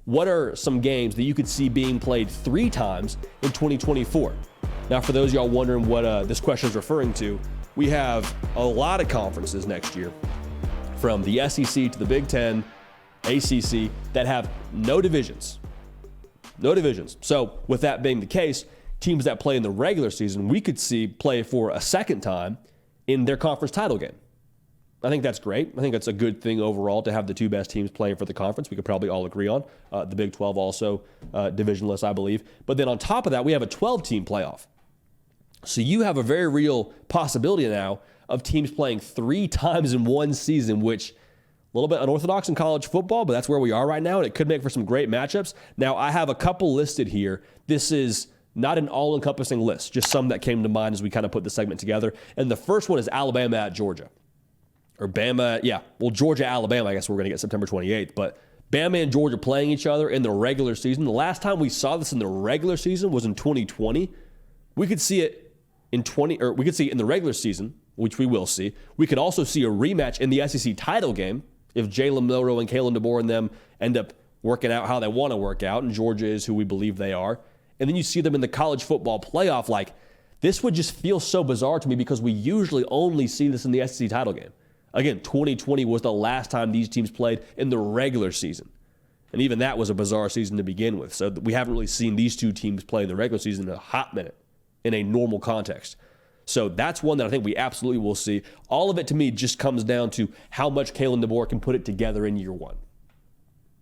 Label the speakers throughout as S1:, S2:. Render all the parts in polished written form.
S1: what are some games that you could see being played 3 times in 2024? Now, for those of y'all wondering what this question is referring to, we have a lot of conferences next year, from the SEC to the Big Ten, ACC, that have no divisions. No divisions. So with that being the case, teams that play in the regular season, we could see play for a second time in their conference title game. I think that's great. I think that's a good thing overall to have the 2 best teams playing for the conference. We could probably all agree on. The Big 12 also divisionless, I believe. But then on top of that, we have a 12-team playoff. So you have a very real possibility now of teams playing 3 times in one season, which a little bit unorthodox in college football, but that's where we are right now, and it could make for some great matchups. Now, I have a couple listed here. This is not an all-encompassing list, just some that came to mind as we kind of put the segment together. And the first one is Alabama at Georgia. Or Bama, Georgia, Alabama, I guess we're going to get September 28th. But Bama and Georgia playing each other in the regular season. The last time we saw this in the regular season was in 2020. We could see it in the regular season, which we will see. We could also see a rematch in the SEC title game if Jalen Milroe and Kalen DeBoer and them end up working out how they want to work out, and Georgia is who we believe they are. And then you see them in the college football playoff. Like, this would just feel so bizarre to me because we usually only see this in the SEC title game. Again, 2020 was the last time these teams played in the regular season. And even that was a bizarre season to begin with. So we haven't really seen these 2 teams play in the regular season in a hot minute in a normal context. So that's one that I think we absolutely will see. All of it to me just comes down to how much Kalen DeBoer can put it together in year 1.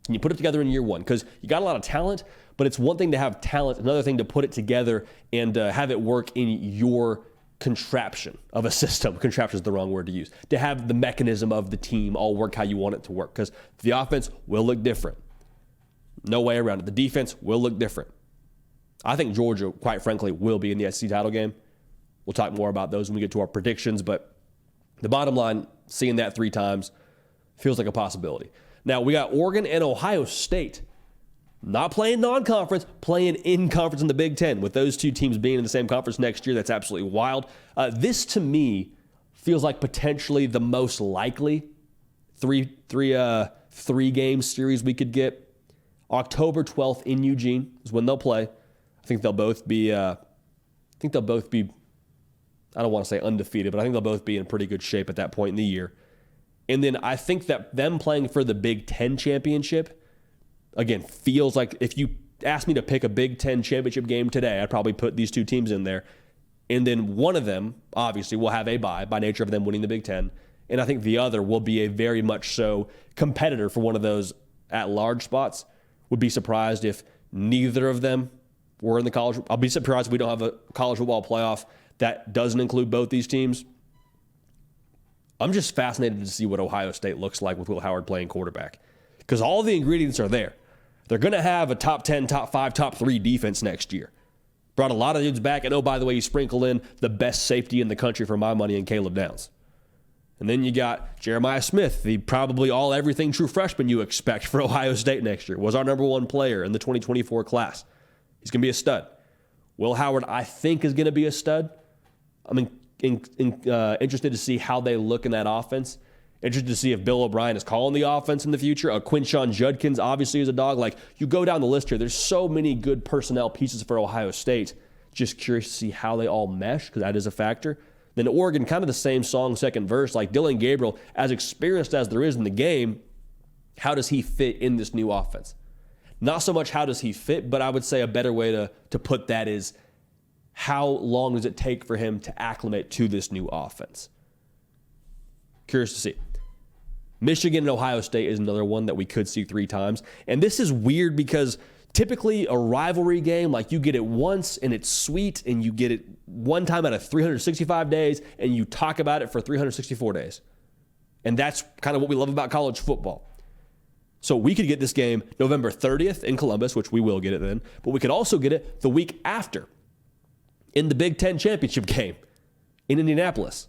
S1: Can you put it together in year 1? Because you got a lot of talent, but it's one thing to have talent, another thing to put it together and have it work in your contraption of a system. Contraption is the wrong word to use. To have the mechanism of the team all work how you want it to work. Because the offense will look different. No way around it. The defense will look different. I think Georgia, quite frankly, will be in the SEC title game. We'll talk more about those when we get to our predictions. But the bottom line, seeing that 3 times feels like a possibility. Now, we got Oregon and Ohio State. Not playing non-conference, playing in conference in the Big Ten. With those 2 teams being in the same conference next year, that's absolutely wild. This, to me, feels like potentially the most likely three-game series we could get. October 12th in Eugene is when they'll play. I think they'll both be, I don't want to say undefeated, but I think they'll both be in pretty good shape at that point in the year. And then I think that them playing for the Big Ten championship, again, feels like if you asked me to pick a Big Ten championship game today, I'd probably put these 2 teams in there. And then one of them, obviously, will have a bye by nature of them winning the Big Ten. And I think the other will be a very much so competitor for one of those at-large spots. Would be surprised if neither of them were in the college. I'll be surprised if we don't have a college football playoff that doesn't include both these teams. I'm just fascinated to see what Ohio State looks like with Will Howard playing quarterback. Because all the ingredients are there. They're going to have a top 10, top 5, top 3 defense next year. Brought a lot of dudes back. And, oh, by the way, you sprinkle in the best safety in the country for my money in Caleb Downs. And then you got Jeremiah Smith, the probably everything true freshman you expect for Ohio State next year. Was our number 1 player in the 2024 class. He's going to be a stud. Will Howard, I think, is going to be a stud. I'm interested to see how they look in that offense. Interested to see if Bill O'Brien is calling the offense in the future. Quinshon Judkins obviously is a dog. Like, you go down the list here, there's so many good personnel pieces for Ohio State. Just curious to see how they all mesh, because that is a factor. Then Oregon, kind of the same song, second verse. Like, Dylan Gabriel, as experienced as there is in the game, how does he fit in this new offense? Not so much how does he fit, but I would say a better way to put that is how long does it take for him to acclimate to this new offense? Curious to see. Michigan and Ohio State is another one that we could see 3 times. And this is weird because typically a rivalry game, like, you get it once and it's sweet, and you get it one time out of 365 days and you talk about it for 364 days. And that's kind of what we love about college football. So we could get this game November 30th in Columbus, which we will get it then, but we could also get it the week after in the Big Ten championship game in Indianapolis.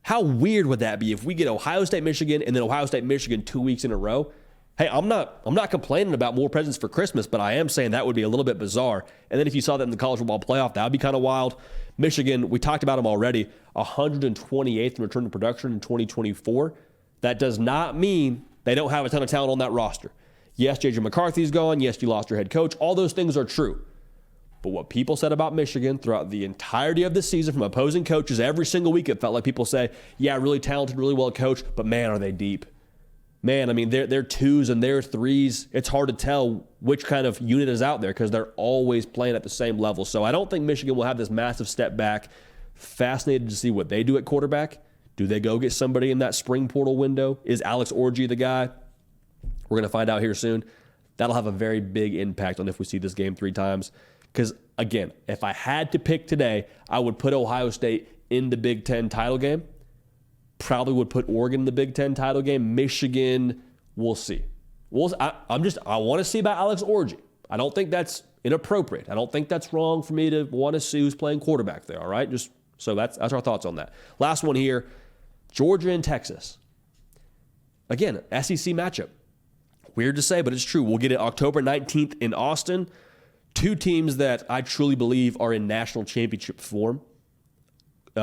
S1: How weird would that be if we get Ohio State, Michigan, and then Ohio State, Michigan 2 weeks in a row? Hey, I'm not complaining about more presents for Christmas, but I am saying that would be a little bit bizarre. And then if you saw that in the college football playoff, that would be kind of wild. Michigan, we talked about them already, 128th in return to production in 2024. That does not mean they don't have a ton of talent on that roster. Yes, J.J. McCarthy's gone. Yes, you lost your head coach. All those things are true. But what people said about Michigan throughout the entirety of the season from opposing coaches, every single week, it felt like people say, yeah, really talented, really well coached, but man, are they deep. Man, I mean, they're twos and they're threes. It's hard to tell which kind of unit is out there because they're always playing at the same level. So I don't think Michigan will have this massive step back. Fascinated to see what they do at quarterback. Do they go get somebody in that spring portal window? Is Alex Orji the guy? We're going to find out here soon. That'll have a very big impact on if we see this game 3 times. Because, again, if I had to pick today, I would put Ohio State in the Big Ten title game. Probably would put Oregon in the Big Ten title game. Michigan, we'll see. I want to see about Alex Orji. I don't think that's inappropriate. I don't think that's wrong for me to want to see who's playing quarterback there, all right? So that's our thoughts on that. Last one here, Georgia and Texas. Again, SEC matchup. Weird to say, but it's true. We'll get it October 19th in Austin. 2 teams that I truly believe are in national championship form.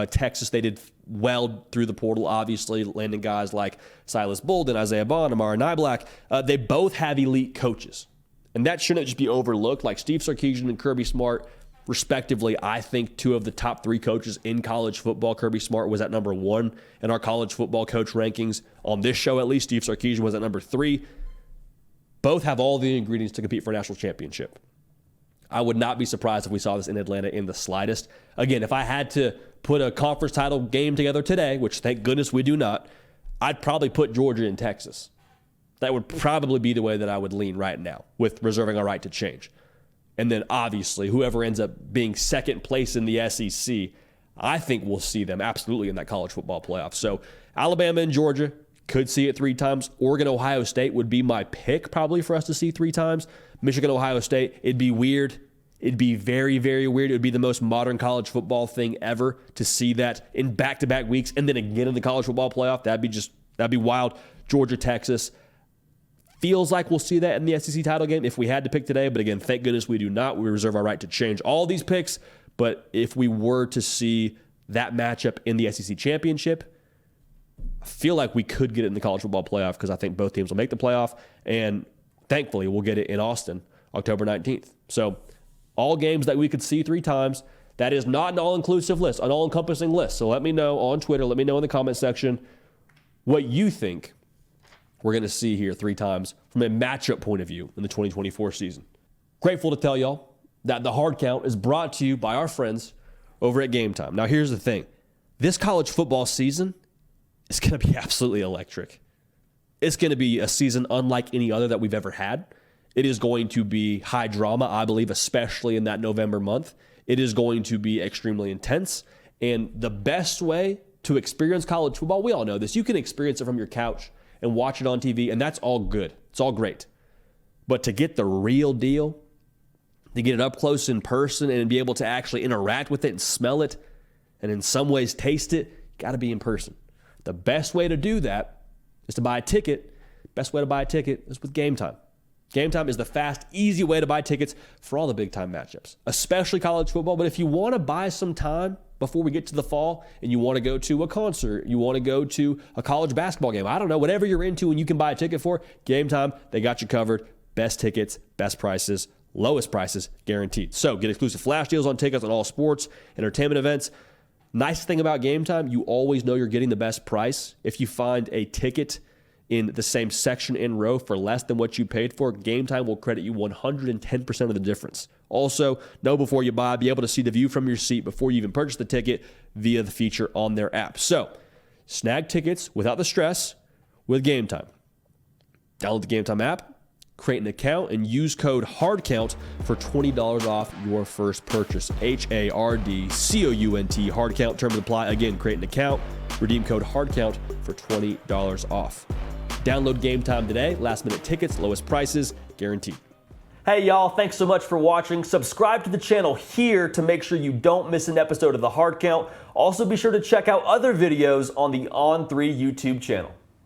S1: Texas, they did well through the portal, obviously, landing guys like Silas Bolden, Isaiah Bond, Amari Niblack. They both have elite coaches. And that shouldn't just be overlooked. Like Steve Sarkisian and Kirby Smart, respectively, I think 2 of the top 3 coaches in college football. Kirby Smart was at number 1 in our college football coach rankings. On this show, at least, Steve Sarkisian was at number 3. Both have all the ingredients to compete for a national championship. I would not be surprised if we saw this in Atlanta in the slightest. Again, if I had to put a conference title game together today, which thank goodness we do not, I'd probably put Georgia in Texas. That would probably be the way that I would lean right now, with reserving a right to change. And then obviously, whoever ends up being second place in the SEC, I think we'll see them absolutely in that college football playoff. So Alabama and Georgia, could see it 3 times. Oregon, Ohio State would be my pick probably for us to see 3 times. Michigan, Ohio State, it'd be weird. It'd be very, very weird. It would be the most modern college football thing ever to see that in back-to-back weeks and then again in the college football playoff. That'd be wild. Georgia, Texas. Feels like we'll see that in the SEC title game if we had to pick today. But again, thank goodness we do not. We reserve our right to change all these picks. But if we were to see that matchup in the SEC championship, I feel like we could get it in the college football playoff because I think both teams will make the playoff. And thankfully, we'll get it in Austin, October 19th. So all games that we could see 3 times. That is not an all-inclusive list, an all-encompassing list. So let me know on Twitter, let me know in the comment section what you think we're going to see here 3 times from a matchup point of view in the 2024 season. Grateful to tell y'all that the Hard Count is brought to you by our friends over at GameTime. Now, here's the thing. This college football season is going to be absolutely electric. It's going to be a season unlike any other that we've ever had. It is going to be high drama, I believe, especially in that November month. It is going to be extremely intense. And the best way to experience college football, we all know this, you can experience it from your couch and watch it on TV, and that's all good. It's all great. But to get the real deal, to get it up close in person and be able to actually interact with it and smell it and in some ways taste it, you got to be in person. The best way to do that is to buy a ticket. Best way to buy a ticket is with GameTime. GameTime is the fast, easy way to buy tickets for all the big-time matchups, especially college football. But if you want to buy some time before we get to the fall and you want to go to a concert, you want to go to a college basketball game, I don't know, whatever you're into and you can buy a ticket for, GameTime, they got you covered. Best tickets, best prices, lowest prices guaranteed. So get exclusive flash deals on tickets on all sports, entertainment events. Nice thing about GameTime, you always know you're getting the best price. If you find a ticket in the same section and row for less than what you paid for, GameTime will credit you 110% of the difference. Also, know before you buy, be able to see the view from your seat before you even purchase the ticket via the feature on their app. So, snag tickets without the stress with GameTime. Download the GameTime app, create an account, and use code HARDCOUNT for $20 off your first purchase. HARDCOUNT, HARDCOUNT, terms apply. Again, create an account, redeem code HARDCOUNT for $20 off. Download GameTime today. Last minute tickets, lowest prices, guaranteed. Hey y'all, thanks so much for watching. Subscribe to the channel here to make sure you don't miss an episode of the Hard Count. Also be sure to check out other videos on the On3 YouTube channel.